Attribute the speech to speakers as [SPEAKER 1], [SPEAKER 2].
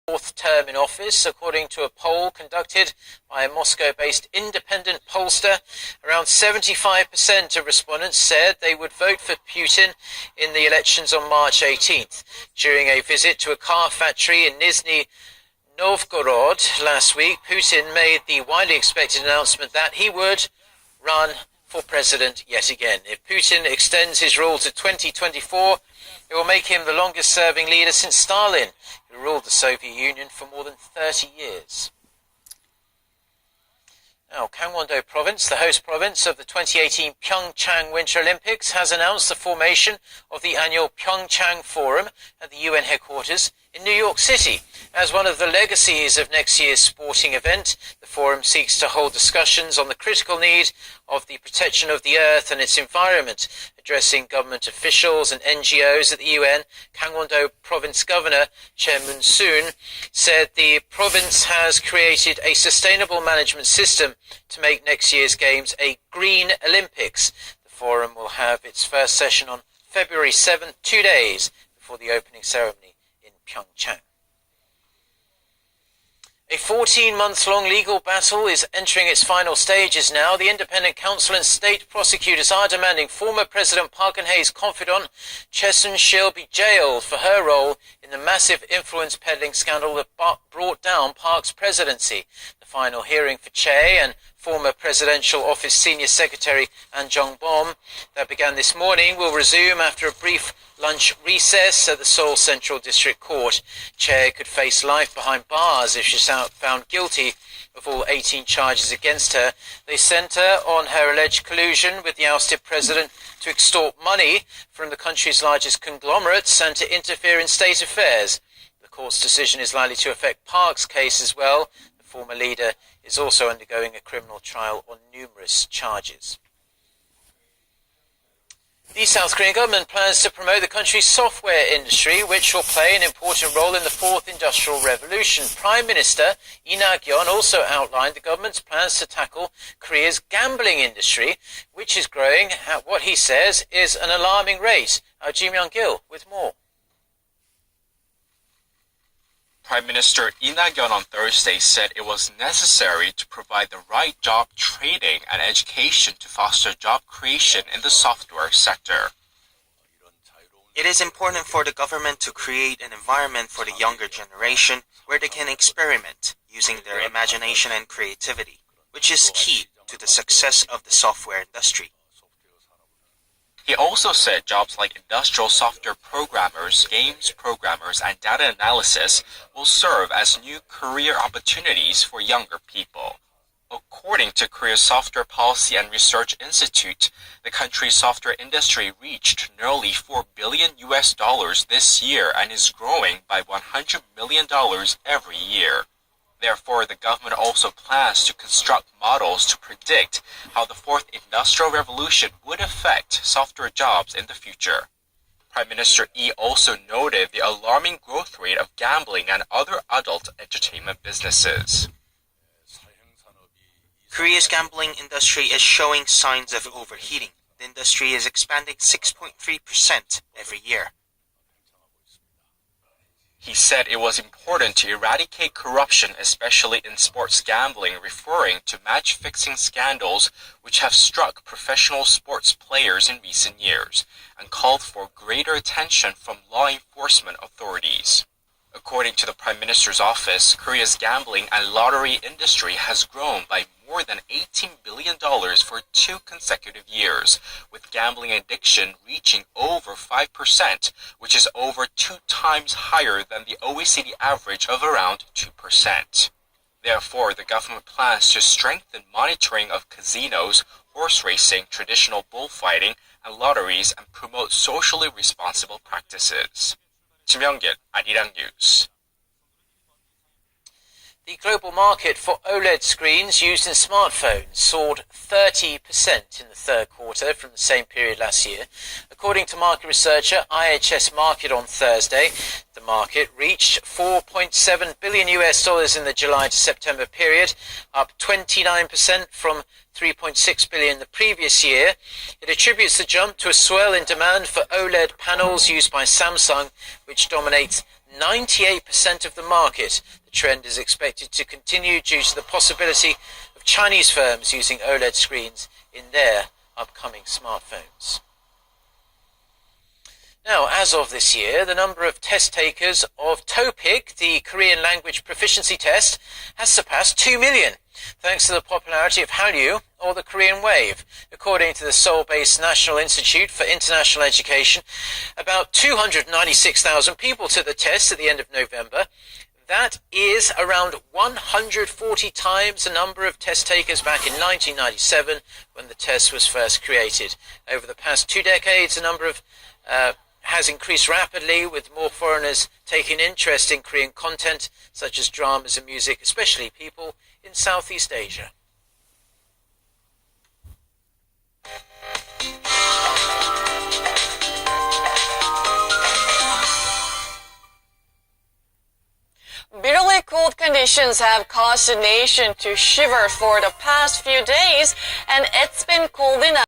[SPEAKER 1] fourth term in office, according to a poll conducted by a Moscow-based independent pollster. Around 75% of respondents said they would vote for Putin in the elections on March 18th. During a visit to a car factory in Nizhny Novgorod last week, Putin made the widely expected announcement that he would run for president yet again. If Putin extends his rule to 2024, it will make him the longest-serving leader since Stalin, who ruled the Soviet Union for more than 30 years. Now, Gangwon-do Province, the host province of the 2018 Pyeongchang Winter Olympics, has announced the formation of the annual Pyeongchang Forum at the UN headquarters in New York City. As one of the legacies of next year's sporting event, the forum seeks to hold discussions on the critical need of the protection of the earth and its environment. Addressing government officials and NGOs at the UN, Gangwon-do Province Governor Choi Moon-soon said the province has created a sustainable management system to make next year's games a green Olympics. The forum will have its first session on February 7th, 2 days before the opening ceremony in Pyeongchang. A 14-month-long legal battle is entering its final stages now. The Independent Counsel and state prosecutors are demanding former President Park Geun-hye's confidant, Choi Soon-sil, be jailed for her role in the massive influence peddling scandal that brought down Park's presidency. The final hearing for Choi and former Presidential Office Senior Secretary An Jong-bom that began this morning will resume after a brief lunch recess at the Seoul Central District Court. Choi could face life behind bars if she's found guilty of all 18 charges against her. They center on her alleged collusion with the ousted president to extort money from the country's largest conglomerates and to interfere in state affairs. The court's decision is likely to affect Park's case as well. The former leader is also undergoing a criminal trial on numerous charges. The South Korean government plans to promote the country's software industry, which will play an important role in the fourth industrial revolution. Prime Minister Lee Na-kyun also outlined the government's plans to tackle Korea's gambling industry, which is growing at what he says is an alarming rate. Ji Myung-gil with more.
[SPEAKER 2] Prime Minister Lee Na-kyun on Thursday said it was necessary to provide the right job training and education to foster job creation in the software sector.
[SPEAKER 3] It is important for the government to create an environment for the younger generation where they can experiment using their imagination and creativity, which is key to the success of the software industry.
[SPEAKER 2] He also said jobs like industrial software programmers, games programmers, and data analysis will serve as new career opportunities for younger people. According to Korea's Software Policy and Research Institute, the country's software industry reached nearly $4 billion this year and is growing by $100 million every year. Therefore, the government also plans to construct models to predict how the fourth industrial revolution would affect software jobs in the future. Prime Minister Lee also noted the alarming growth rate of gambling and other adult entertainment businesses.
[SPEAKER 3] Korea's gambling industry is showing signs of overheating. The industry is expanding 6.3% every year.
[SPEAKER 2] He said it was important to eradicate corruption, especially in sports gambling, referring to match-fixing scandals which have struck professional sports players in recent years, and called for greater attention from law enforcement authorities. According to the Prime Minister's office, Korea's gambling and lottery industry has grown by more than $18 billion for 2 consecutive years, with gambling addiction reaching over 5%, which is over 2 times higher than the OECD average of around 2%. Therefore, the government plans to strengthen monitoring of casinos, horse racing, traditional bullfighting, and lotteries and promote socially responsible practices. Ji Myung-gil, Arirang News.
[SPEAKER 1] The global market for OLED screens used in smartphones soared 30% in the third quarter from the same period last year. According to market researcher IHS Markit on Thursday, the market reached $4.7 billion in the July to September period, up 29% from $3.6 billion the previous year. It attributes the jump to a swell in demand for OLED panels used by Samsung, which dominates 98% of the market. The trend is expected to continue due to the possibility of Chinese firms using OLED screens in their upcoming smartphones. Now, as of this year, the number of test takers of TOEIC, the Korean language proficiency test, has surpassed 2 million, thanks to the popularity of Hallyu, or the Korean wave. According to the Seoul-based National Institute for International Education, about 296,000 people took the test at the end of November. That is around 140 times the number of test takers back in 1997, when the test was first created. Over the past 2 decades, the number of has increased rapidly, with more foreigners taking interest in Korean content, such as dramas and music, especially people in Southeast Asia.
[SPEAKER 4] Bitterly cold conditions have caused the nation to shiver for the past few days, and it's been cold enough